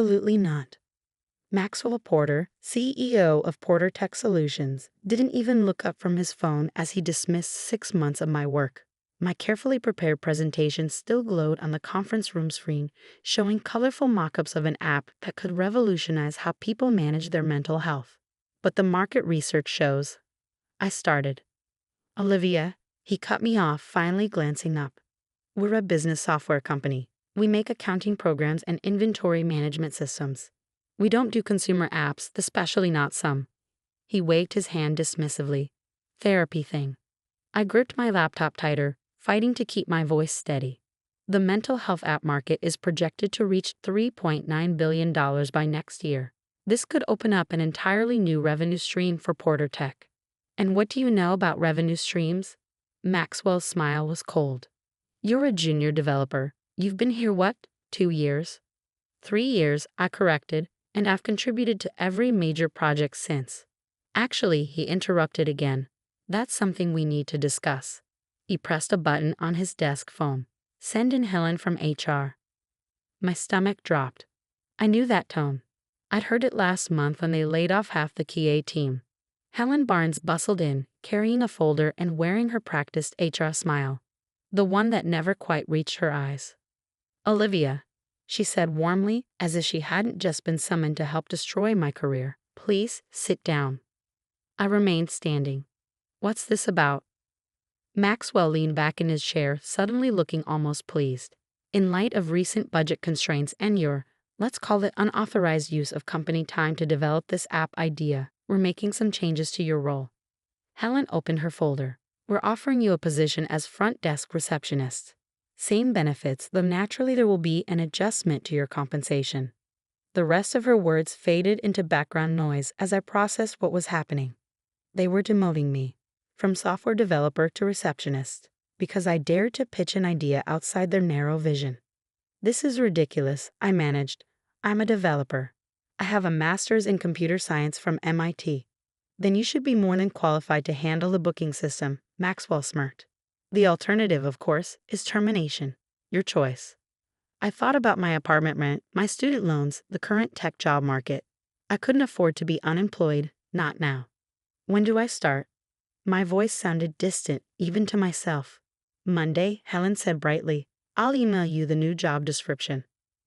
Absolutely not. Maxwell Porter, CEO of Porter Tech Solutions, didn't even look up from his phone as he dismissed 6 months of my work. My carefully prepared presentation still glowed on the conference room screen, showing colorful mock-ups of an app that could revolutionize how people manage their mental health. But the market research shows. I started. Olivia, he cut me off, finally glancing up. We're a business software company. We make accounting programs and inventory management systems. We don't do consumer apps, especially not some. He waved his hand dismissively. Therapy thing. I gripped my laptop tighter, fighting to keep my voice steady. The mental health app market is projected to reach $3.9 billion by next year. This could open up an entirely new revenue stream for Porter Tech. And what do you know about revenue streams? Maxwell's smile was cold. You're a junior developer. You've been here what, 2 years? 3 years, I corrected, and I've contributed to every major project since. Actually, he interrupted again. That's something we need to discuss. He pressed a button on his desk phone. Send in Helen from HR. My stomach dropped. I knew that tone. I'd heard it last month when they laid off half the QA team. Helen Barnes bustled in, carrying a folder and wearing her practiced HR smile. The one that never quite reached her eyes. Olivia, she said warmly, as if she hadn't just been summoned to help destroy my career. Please sit down. I remained standing. What's this about? Maxwell leaned back in his chair, suddenly looking almost pleased. In light of recent budget constraints and your, let's call it unauthorized use of company time to develop this app idea, we're making some changes to your role. Helen opened her folder. We're offering you a position as front desk receptionist. Same benefits, though naturally there will be an adjustment to your compensation. The rest of her words faded into background noise as I processed what was happening. They were demoting me, from software developer to receptionist, because I dared to pitch an idea outside their narrow vision. This is ridiculous, I managed. I'm a developer. I have a master's in computer science from MIT. Then you should be more than qualified to handle the booking system, Maxwell smirked. The alternative, of course, is termination. Your choice. I thought about my apartment rent, my student loans, the current tech job market. I couldn't afford to be unemployed, not now. When do I start? My voice sounded distant, even to myself. Monday, Helen said brightly. I'll email you the new job description.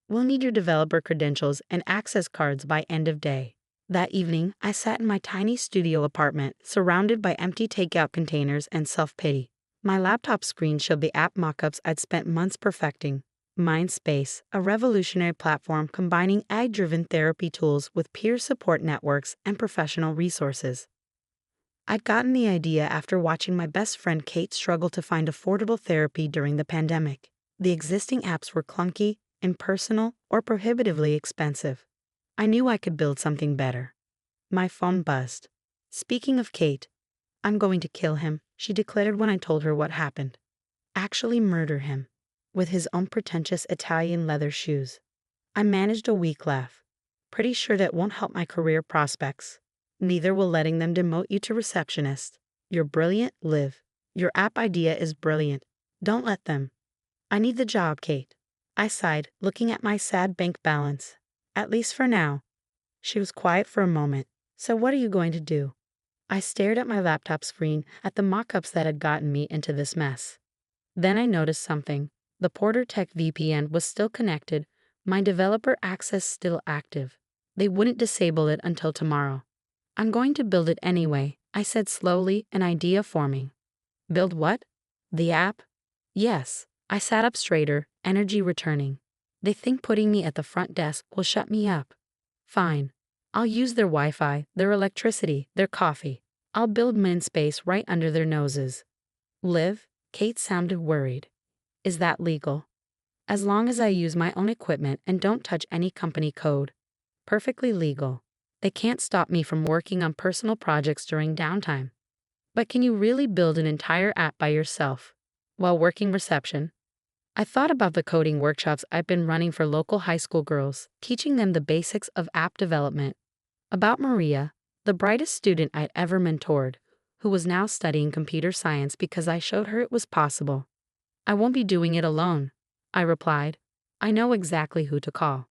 We'll need your developer credentials and access cards by end of day. That evening, I sat in my tiny studio apartment, surrounded by empty takeout containers and self-pity. My laptop screen showed the app mockups I'd spent months perfecting. Mindspace, a revolutionary platform combining AI-driven therapy tools with peer support networks and professional resources. I'd gotten the idea after watching my best friend Kate struggle to find affordable therapy during the pandemic. The existing apps were clunky, impersonal, or prohibitively expensive. I knew I could build something better. My phone buzzed. Speaking of Kate, I'm going to kill him, she declared when I told her what happened. Actually murder him, with his own pretentious Italian leather shoes. I managed a weak laugh. Pretty sure that won't help my career prospects. Neither will letting them demote you to receptionist. You're brilliant, Liv. Your app idea is brilliant. Don't let them. I need the job, Kate. I sighed, looking at my sad bank balance. At least for now. She was quiet for a moment. So what are you going to do? I stared at my laptop screen, at the mock-ups that had gotten me into this mess. Then I noticed something. The Porter Tech VPN was still connected, my developer access still active. They wouldn't disable it until tomorrow. I'm going to build it anyway, I said slowly, an idea forming. Build what? The app? Yes. I sat up straighter, energy returning. They think putting me at the front desk will shut me up. Fine. I'll use their Wi-Fi, their electricity, their coffee. I'll build Mindspace right under their noses. Liv? Kate sounded worried. Is that legal? As long as I use my own equipment and don't touch any company code. Perfectly legal. They can't stop me from working on personal projects during downtime. But can you really build an entire app by yourself while working reception? I thought about the coding workshops I've been running for local high school girls, teaching them the basics of app development. About Maria, the brightest student I'd ever mentored, who was now studying computer science because I showed her it was possible. I won't be doing it alone, I replied. I know exactly who to call.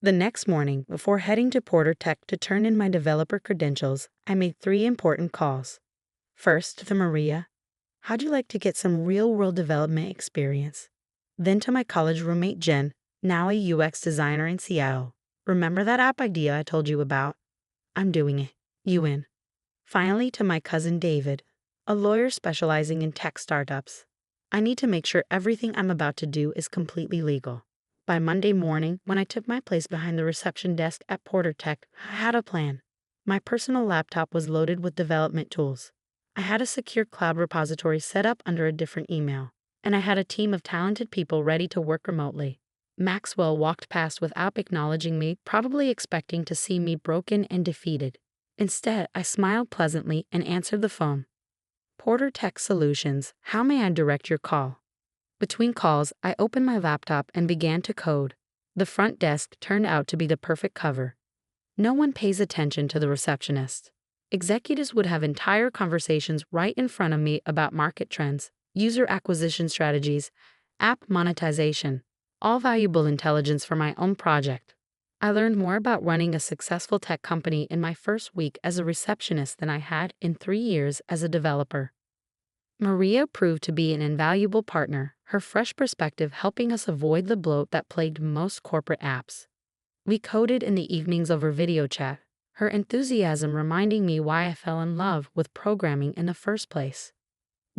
The next morning, before heading to Porter Tech to turn in my developer credentials, I made 3 important calls. First, to Maria. How'd you like to get some real-world development experience? Then to my college roommate Jen, now a UX designer in Seattle. Remember that app idea I told you about? I'm doing it. You in? Finally, to my cousin David, a lawyer specializing in tech startups. I need to make sure everything I'm about to do is completely legal. By Monday morning, when I took my place behind the reception desk at Porter Tech, I had a plan. My personal laptop was loaded with development tools. I had a secure cloud repository set up under a different email, and I had a team of talented people ready to work remotely. Maxwell walked past without acknowledging me, probably expecting to see me broken and defeated. Instead, I smiled pleasantly and answered the phone. Porter Tech Solutions, how may I direct your call? Between calls, I opened my laptop and began to code. The front desk turned out to be the perfect cover. No one pays attention to the receptionist. Executives would have entire conversations right in front of me about market trends, user acquisition strategies, app monetization, all valuable intelligence for my own project. I learned more about running a successful tech company in my first week as a receptionist than I had in 3 years as a developer. Maria proved to be an invaluable partner, her fresh perspective helping us avoid the bloat that plagued most corporate apps. We coded in the evenings over video chat, her enthusiasm reminding me why I fell in love with programming in the first place.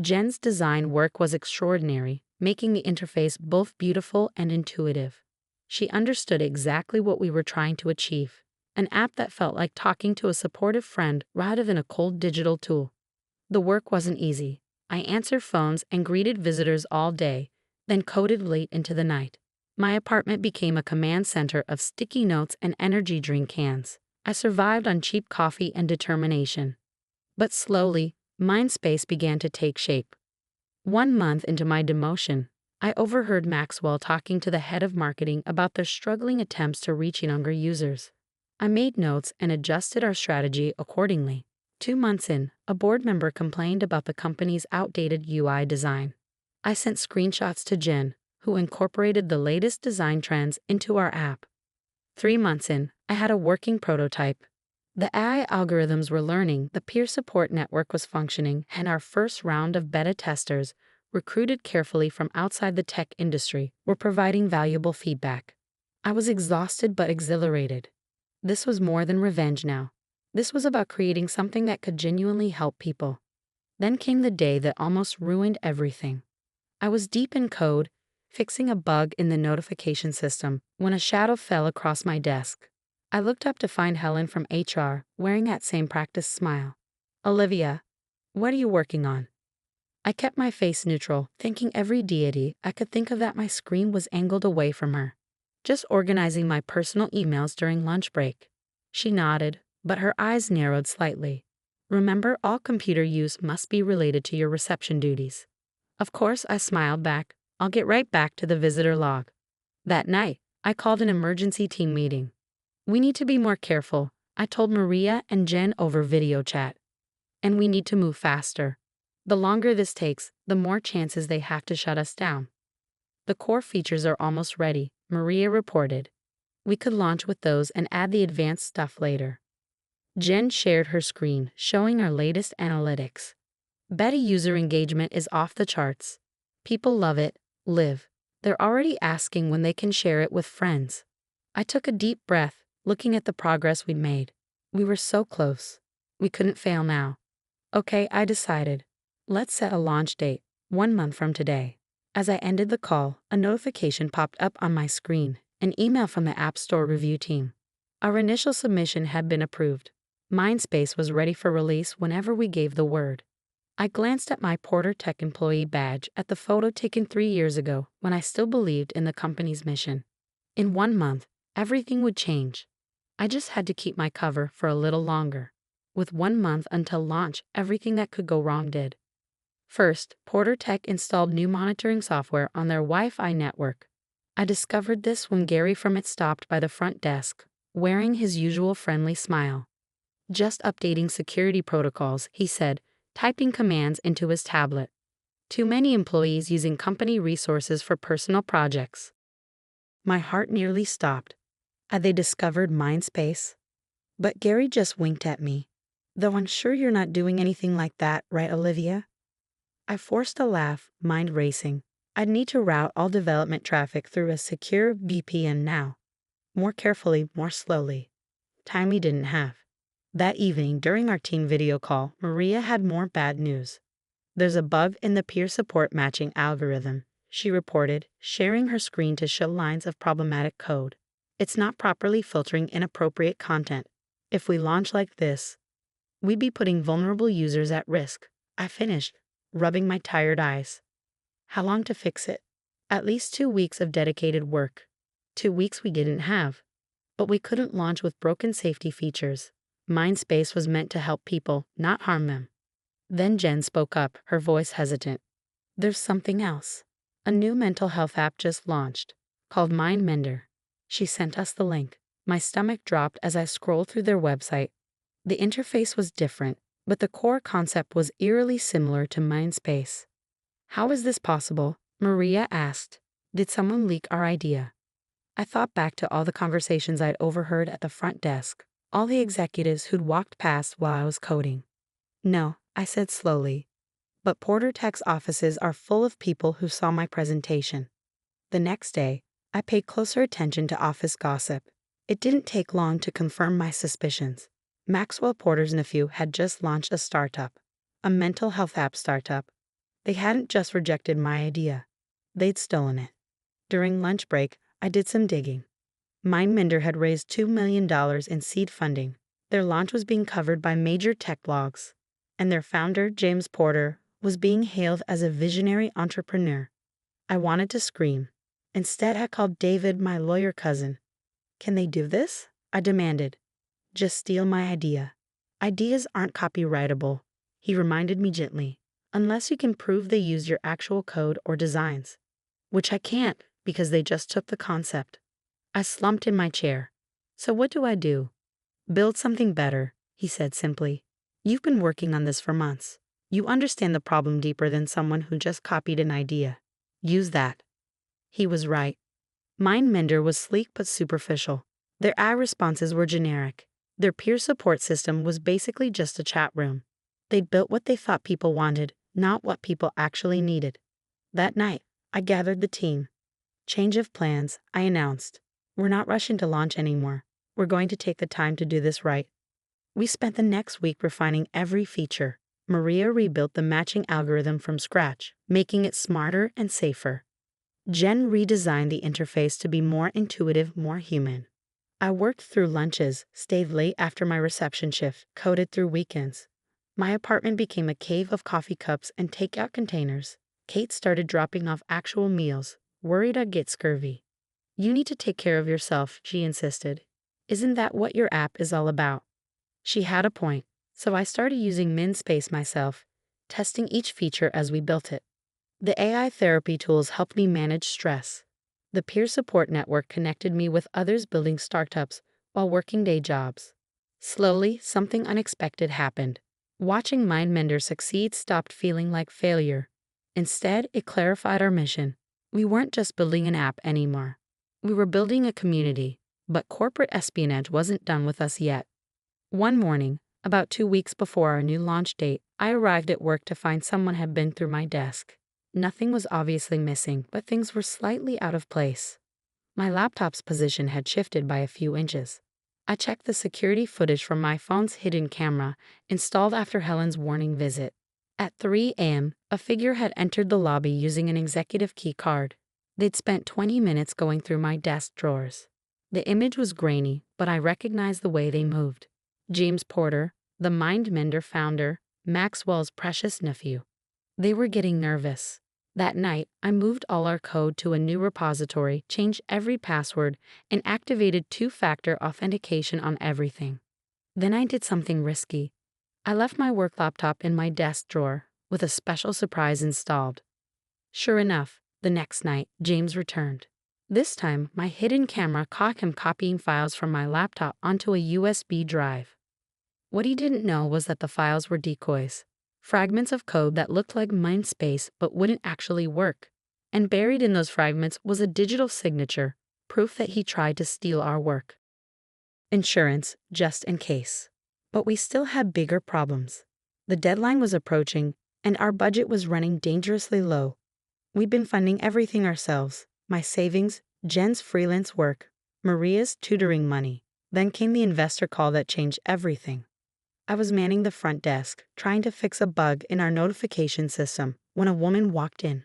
Jen's design work was extraordinary, making the interface both beautiful and intuitive. She understood exactly what we were trying to achieve, an app that felt like talking to a supportive friend rather than a cold digital tool. The work wasn't easy. I answered phones and greeted visitors all day, then coded late into the night. My apartment became a command center of sticky notes and energy drink cans. I survived on cheap coffee and determination. But slowly, mind space began to take shape. 1 month into my demotion, I overheard Maxwell talking to the head of marketing about their struggling attempts to reach younger users. I made notes and adjusted our strategy accordingly. 2 months in, a board member complained about the company's outdated UI design. I sent screenshots to Jen, who incorporated the latest design trends into our app. 3 months in, I had a working prototype. The AI algorithms were learning, the peer support network was functioning, and our first round of beta testers, recruited carefully from outside the tech industry, were providing valuable feedback. I was exhausted but exhilarated. This was more than revenge now. This was about creating something that could genuinely help people. Then came the day that almost ruined everything. I was deep in code, fixing a bug in the notification system, when a shadow fell across my desk. I looked up to find Helen from HR, wearing that same practiced smile. "Olivia, what are you working on?" I kept my face neutral, thanking every deity I could think of that my screen was angled away from her. "Just organizing my personal emails during lunch break." She nodded, but her eyes narrowed slightly. "Remember, all computer use must be related to your reception duties." Of course, I smiled back. I'll get right back to the visitor log. That night, I called an emergency team meeting. "We need to be more careful," I told Maria and Jen over video chat. "And we need to move faster. The longer this takes, the more chances they have to shut us down." "The core features are almost ready," Maria reported. "We could launch with those and add the advanced stuff later." Jen shared her screen, showing our latest analytics. Beta user engagement is off the charts. People love it, live. They're already asking when they can share it with friends. I took a deep breath, looking at the progress we'd made. We were so close. We couldn't fail now. "Okay," I decided. "Let's set a launch date, 1 month from today." As I ended the call, a notification popped up on my screen, an email from the App Store review team. Our initial submission had been approved. Mindspace was ready for release whenever we gave the word. I glanced at my Porter Tech employee badge at the photo taken 3 years ago when I still believed in the company's mission. In 1 month, everything would change. I just had to keep my cover for a little longer. With 1 month until launch, everything that could go wrong did. First, Porter Tech installed new monitoring software on their Wi-Fi network. I discovered this when Gary from it stopped by the front desk, wearing his usual friendly smile. "Just updating security protocols," he said, typing commands into his tablet. "Too many employees using company resources for personal projects." My heart nearly stopped. They discovered Mindspace. But Gary just winked at me. Though I'm sure you're not doing anything like that, right, Olivia? I forced a laugh, mind racing. I'd need to route all development traffic through a secure VPN now. More carefully, more slowly. Time we didn't have. That evening, during our team video call, Maria had more bad news. There's a bug in the peer support matching algorithm, she reported, sharing her screen to show lines of problematic code. It's not properly filtering inappropriate content. If we launch like this, we'd be putting vulnerable users at risk. I finished, rubbing my tired eyes. How long to fix it? At least 2 weeks of dedicated work. 2 weeks we didn't have. But we couldn't launch with broken safety features. Mindspace was meant to help people, not harm them. Then Jen spoke up, her voice hesitant. There's something else. A new mental health app just launched, called MindMender. She sent us the link. My stomach dropped as I scrolled through their website. The interface was different, but the core concept was eerily similar to Mindspace. How is this possible? Maria asked. Did someone leak our idea? I thought back to all the conversations I'd overheard at the front desk, all the executives who'd walked past while I was coding. No, I said slowly. But Porter Tech's offices are full of people who saw my presentation. The next day, I paid closer attention to office gossip. It didn't take long to confirm my suspicions. Maxwell Porter's nephew had just launched a startup, a mental health app startup. They hadn't just rejected my idea. They'd stolen it. During lunch break, I did some digging. MindMender had raised $2 million in seed funding. Their launch was being covered by major tech blogs. And their founder, James Porter, was being hailed as a visionary entrepreneur. I wanted to scream. Instead, I called David my lawyer cousin. Can they do this? I demanded. Just steal my idea. Ideas aren't copyrightable, he reminded me gently, unless you can prove they used your actual code or designs. Which I can't, because they just took the concept. I slumped in my chair. So what do I do? Build something better, he said simply. You've been working on this for months. You understand the problem deeper than someone who just copied an idea. Use that. He was right. MindMender was sleek but superficial. Their ad responses were generic. Their peer support system was basically just a chat room. They'd built what they thought people wanted, not what people actually needed. That night, I gathered the team. Change of plans, I announced. We're not rushing to launch anymore. We're going to take the time to do this right. We spent the next week refining every feature. Maria rebuilt the matching algorithm from scratch, making it smarter and safer. Jen redesigned the interface to be more intuitive, more human. I worked through lunches, stayed late after my reception shift, coded through weekends. My apartment became a cave of coffee cups and takeout containers. Kate started dropping off actual meals, worried I'd get scurvy. You need to take care of yourself, she insisted. Isn't that what your app is all about? She had a point, so I started using Mindspace myself, testing each feature as we built it. The AI therapy tools helped me manage stress. The peer support network connected me with others building startups while working day jobs. Slowly, something unexpected happened. Watching MindMender succeed stopped feeling like failure. Instead, it clarified our mission. We weren't just building an app anymore. We were building a community, but corporate espionage wasn't done with us yet. One morning, about 2 weeks before our new launch date, I arrived at work to find someone had been through my desk. Nothing was obviously missing, but things were slightly out of place. My laptop's position had shifted by a few inches. I checked the security footage from my phone's hidden camera, installed after Helen's warning visit. At 3 a.m., a figure had entered the lobby using an executive key card. They'd spent 20 minutes going through my desk drawers. The image was grainy, but I recognized the way they moved. James Porter, the MindMender founder, Maxwell's precious nephew. They were getting nervous. That night, I moved all our code to a new repository, changed every password, and activated two-factor authentication on everything. Then I did something risky. I left my work laptop in my desk drawer, with a special surprise installed. Sure enough, the next night, James returned. This time, my hidden camera caught him copying files from my laptop onto a USB drive. What he didn't know was that the files were decoys. Fragments of code that looked like Mindspace but wouldn't actually work. And buried in those fragments was a digital signature, proof that he tried to steal our work. Insurance, just in case. But we still had bigger problems. The deadline was approaching, and our budget was running dangerously low. We'd been funding everything ourselves: my savings, Jen's freelance work, Maria's tutoring money. Then came the investor call that changed everything. I was manning the front desk, trying to fix a bug in our notification system, when a woman walked in.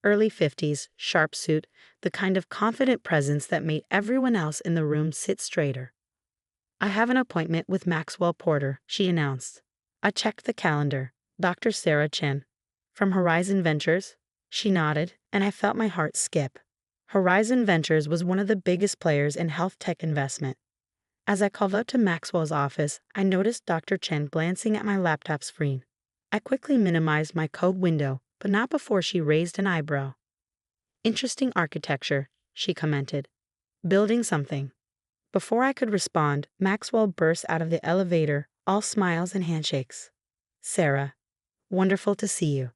Early 50s, sharp suit, the kind of confident presence that made everyone else in the room sit straighter. "I have an appointment with Maxwell Porter," she announced. I checked the calendar. Dr. Sarah Chen. "From Horizon Ventures?" She nodded, and I felt my heart skip. Horizon Ventures was one of the biggest players in health tech investment. As I called up to Maxwell's office, I noticed Dr. Chen glancing at my laptop screen. I quickly minimized my code window, but not before she raised an eyebrow. "Interesting architecture," she commented. "Building something." Before I could respond, Maxwell burst out of the elevator, all smiles and handshakes. "Sarah, wonderful to see you.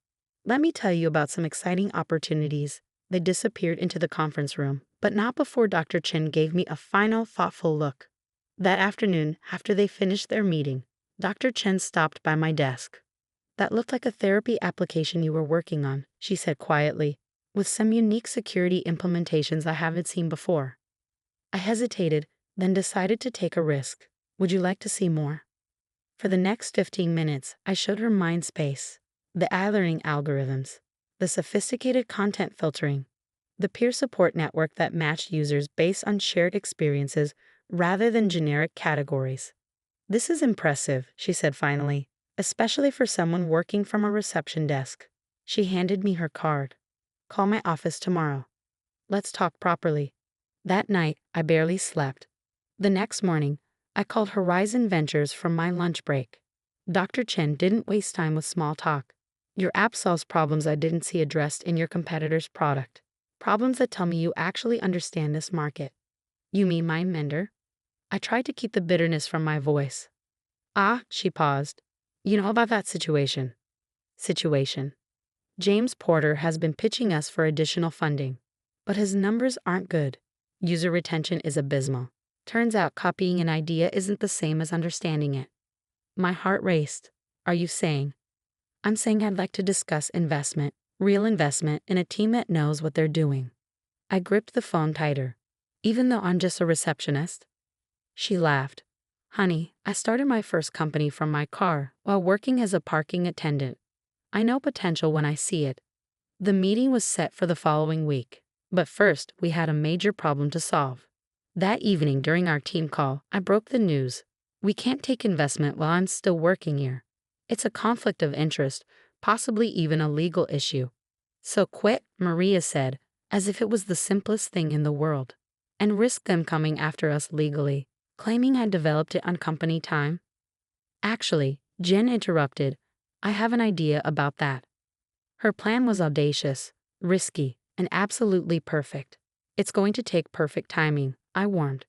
Let me tell you about some exciting opportunities." They disappeared into the conference room, but not before Dr. Chen gave me a final, thoughtful look. That afternoon, after they finished their meeting, Dr. Chen stopped by my desk. "That looked like a therapy application you were working on," she said quietly, "with some unique security implementations I haven't seen before." I hesitated, then decided to take a risk. "Would you like to see more?" For the next 15 minutes, I showed her MindSpace, the learning algorithms, the sophisticated content filtering, the peer support network that matched users based on shared experiences rather than generic categories. "This is impressive," she said finally, "especially for someone working from a reception desk." She handed me her card. "Call my office tomorrow. Let's talk properly." That night, I barely slept. The next morning, I called Horizon Ventures from my lunch break. Dr. Chen didn't waste time with small talk. "Your app solves problems I didn't see addressed in your competitor's product. Problems that tell me you actually understand this market." "You mean MindMender?" I tried to keep the bitterness from my voice. "Ah," she paused. "You know about that situation." "Situation. James Porter has been pitching us for additional funding. But his numbers aren't good. User retention is abysmal. Turns out copying an idea isn't the same as understanding it." My heart raced. "Are you saying?" "I'm saying I'd like to discuss investment, real investment in a team that knows what they're doing." I gripped the phone tighter. "Even though I'm just a receptionist?" She laughed. "Honey, I started my first company from my car while working as a parking attendant. I know potential when I see it." The meeting was set for the following week. But first, we had a major problem to solve. That evening during our team call, I broke the news. "We can't take investment while I'm still working here. It's a conflict of interest, possibly even a legal issue." "So quit," Maria said, as if it was the simplest thing in the world. "And risk them coming after us legally, claiming I developed it on company time." "Actually," Jen interrupted, "I have an idea about that." Her plan was audacious, risky, and absolutely perfect. "It's going to take perfect timing," I warned.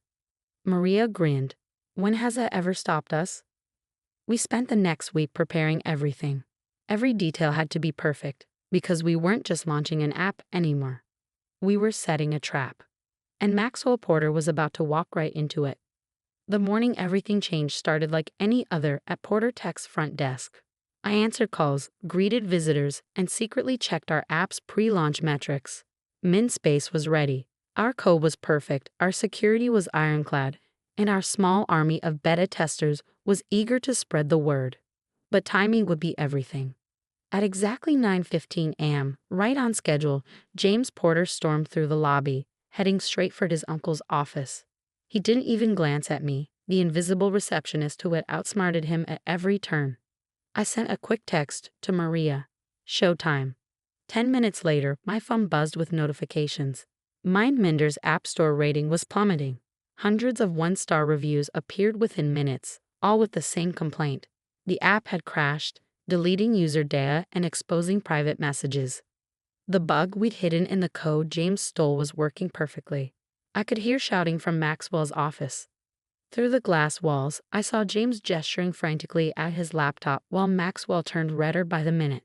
Maria grinned. "When has that ever stopped us?" We spent the next week preparing everything. Every detail had to be perfect, because we weren't just launching an app anymore. We were setting a trap. And Maxwell Porter was about to walk right into it. The morning everything changed started like any other at Porter Tech's front desk. I answered calls, greeted visitors, and secretly checked our app's pre-launch metrics. MindSpace was ready. Our code was perfect, our security was ironclad, and our small army of beta testers was eager to spread the word. But timing would be everything. At exactly 9:15 a.m., right on schedule, James Porter stormed through the lobby, heading straight for his uncle's office. He didn't even glance at me, the invisible receptionist who had outsmarted him at every turn. I sent a quick text to Maria. "Showtime." 10 minutes later, my phone buzzed with notifications. MindMender's App Store rating was plummeting. Hundreds of one-star reviews appeared within minutes, all with the same complaint. The app had crashed, deleting user data and exposing private messages. The bug we'd hidden in the code James stole was working perfectly. I could hear shouting from Maxwell's office. Through the glass walls, I saw James gesturing frantically at his laptop while Maxwell turned redder by the minute.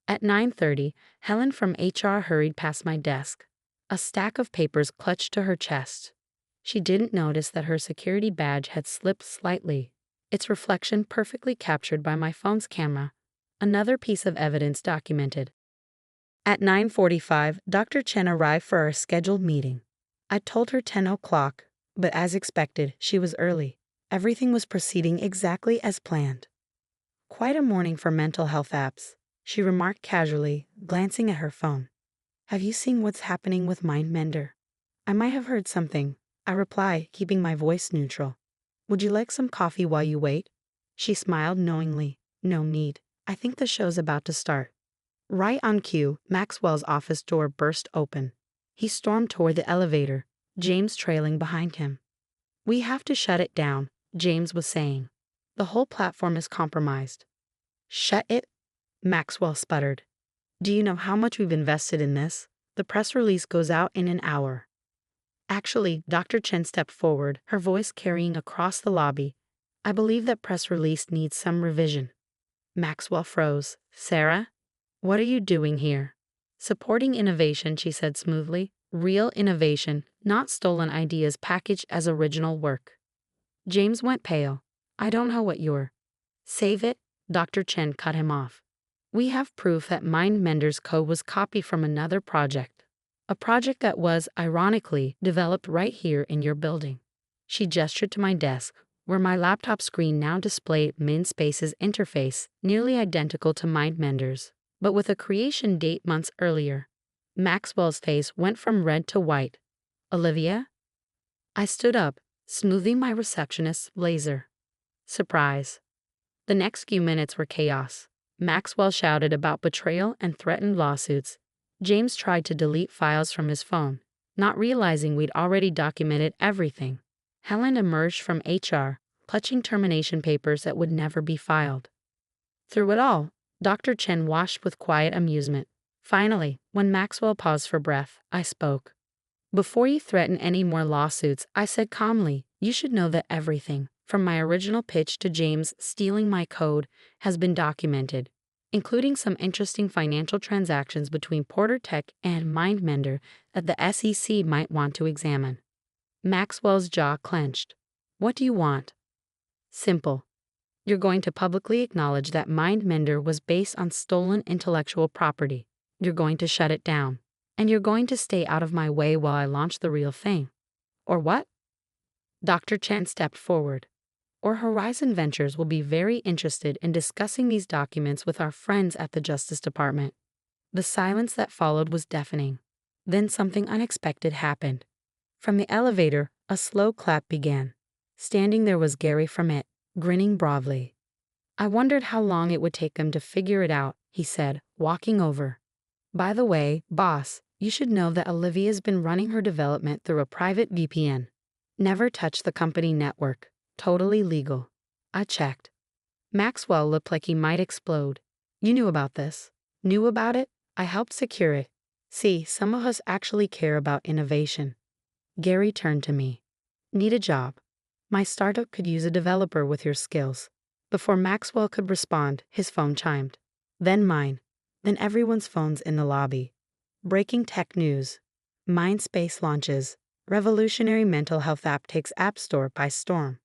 At 9:30, Helen from HR hurried past my desk. a stack of papers clutched to her chest. She didn't notice that her security badge had slipped slightly, its reflection perfectly captured by my phone's camera. Another piece of evidence documented. At 9:45, Dr. Chen arrived for our scheduled meeting. I told her 10 o'clock, but as expected, she was early. Everything was proceeding exactly as planned. Quite a morning for mental health apps, she remarked casually, glancing at her phone. Have you seen what's happening with MindMender? I might have heard something, I reply, keeping my voice neutral. Would you like some coffee while you wait? She smiled knowingly. No need. I think the show's about to start. Right on cue, Maxwell's office door burst open. He stormed toward the elevator, James trailing behind him. We have to shut it down, James was saying. The whole platform is compromised. Shut it? Maxwell sputtered. Do you know how much we've invested in this? The press release goes out in an hour. Actually, Dr. Chen stepped forward, her voice carrying across the lobby. I believe that press release needs some revision. Maxwell froze. Sarah? What are you doing here? Supporting innovation, she said smoothly. Real innovation, not stolen ideas packaged as original work. James went pale. I don't know what you're. Save it, Dr. Chen cut him off. We have proof that MindMender's code was copied from another project. A project that was, ironically, developed right here in your building. She gestured to my desk, where my laptop screen now displayed MindSpace's interface, nearly identical to MindMender's, but with a creation date months earlier. Maxwell's face went from red to white. Olivia? I stood up, smoothing my receptionist's blazer. Surprise. The next few minutes were chaos. Maxwell shouted about betrayal and threatened lawsuits. James tried to delete files from his phone, not realizing we'd already documented everything. Helen emerged from HR, clutching termination papers that would never be filed. Through it all, Dr. Chen watched with quiet amusement. Finally, when Maxwell paused for breath, I spoke. Before you threaten any more lawsuits, I said calmly, you should know that everything, from my original pitch to James stealing my code, has been documented, including some interesting financial transactions between Porter Tech and MindMender that the SEC might want to examine. Maxwell's jaw clenched. What do you want? Simple. You're going to publicly acknowledge that MindMender was based on stolen intellectual property. You're going to shut it down. And you're going to stay out of my way while I launch the real thing. Or what? Dr. Chen stepped forward. Or Horizon Ventures will be very interested in discussing these documents with our friends at the Justice Department. The silence that followed was deafening. Then something unexpected happened. From the elevator, a slow clap began. Standing there was Gary Fromett, grinning broadly. I wondered how long it would take him to figure it out, he said, walking over. By the way, boss, you should know that Olivia's been running her development through a private VPN. Never touch the company network. Totally legal. I checked. Maxwell looked like he might explode. You knew about this. Knew about it? I helped secure it. See, some of us actually care about innovation. Gary turned to me. Need a job. My startup could use a developer with your skills. Before Maxwell could respond, his phone chimed. Then mine. Then everyone's phones in the lobby. Breaking tech news. MindSpace launches. Revolutionary mental health app takes App Store by storm.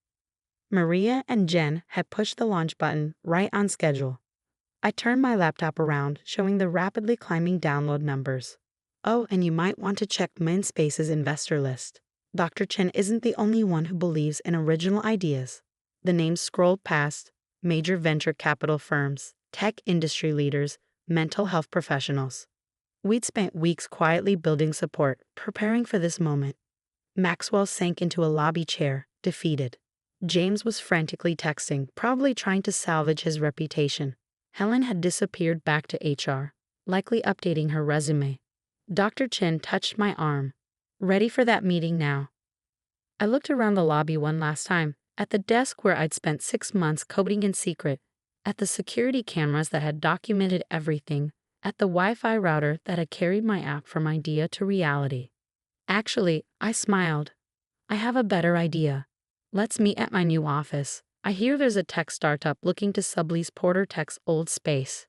Maria and Jen had pushed the launch button right on schedule. I turned my laptop around, showing the rapidly climbing download numbers. Oh, and you might want to check MindSpace's investor list. Dr. Chen isn't the only one who believes in original ideas. The names scrolled past: major venture capital firms, tech industry leaders, mental health professionals. We'd spent weeks quietly building support, preparing for this moment. Maxwell sank into a lobby chair, defeated. James was frantically texting, probably trying to salvage his reputation. Helen had disappeared back to HR, likely updating her resume. Dr. Chen touched my arm. Ready for that meeting now. I looked around the lobby one last time, at the desk where I'd spent 6 months coding in secret, at the security cameras that had documented everything, at the Wi-Fi router that had carried my app from idea to reality. Actually, I smiled. I have a better idea. Let's meet at my new office. I hear there's a tech startup looking to sublease Porter Tech's old space.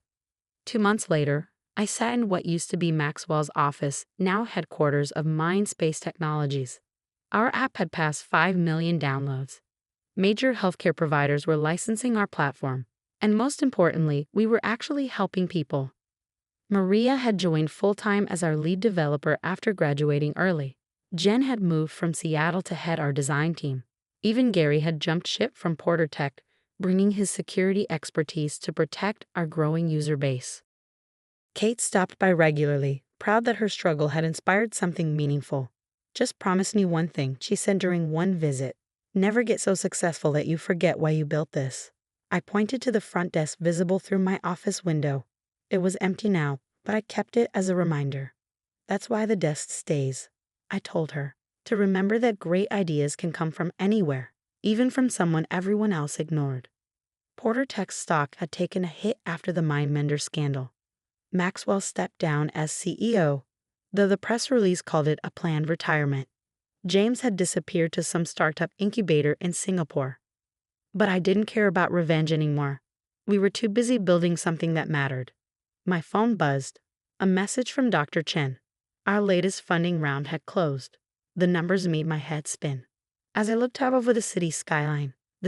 2 months later, I sat in what used to be Maxwell's office, now headquarters of Mindspace Technologies. Our app had passed 5 million downloads. Major healthcare providers were licensing our platform. And most importantly, we were actually helping people. Maria had joined full-time as our lead developer after graduating early. Jen had moved from Seattle to head our design team. Even Gary had jumped ship from Porter Tech, bringing his security expertise to protect our growing user base. Kate stopped by regularly, proud that her struggle had inspired something meaningful. "Just promise me one thing," she said during one visit. "Never get so successful that you forget why you built this." I pointed to the front desk visible through my office window. It was empty now, but I kept it as a reminder. "That's why the desk stays," I told her. "To remember that great ideas can come from anywhere, even from someone everyone else ignored." Porter Tech's stock had taken a hit after the Mindmender scandal. Maxwell stepped down as CEO, though the press release called it a planned retirement. James had disappeared to some startup incubator in Singapore. But I didn't care about revenge anymore. We were too busy building something that mattered. My phone buzzed. A message from Dr. Chen. Our latest funding round had closed. The numbers made my head spin. As I looked out over the city skyline,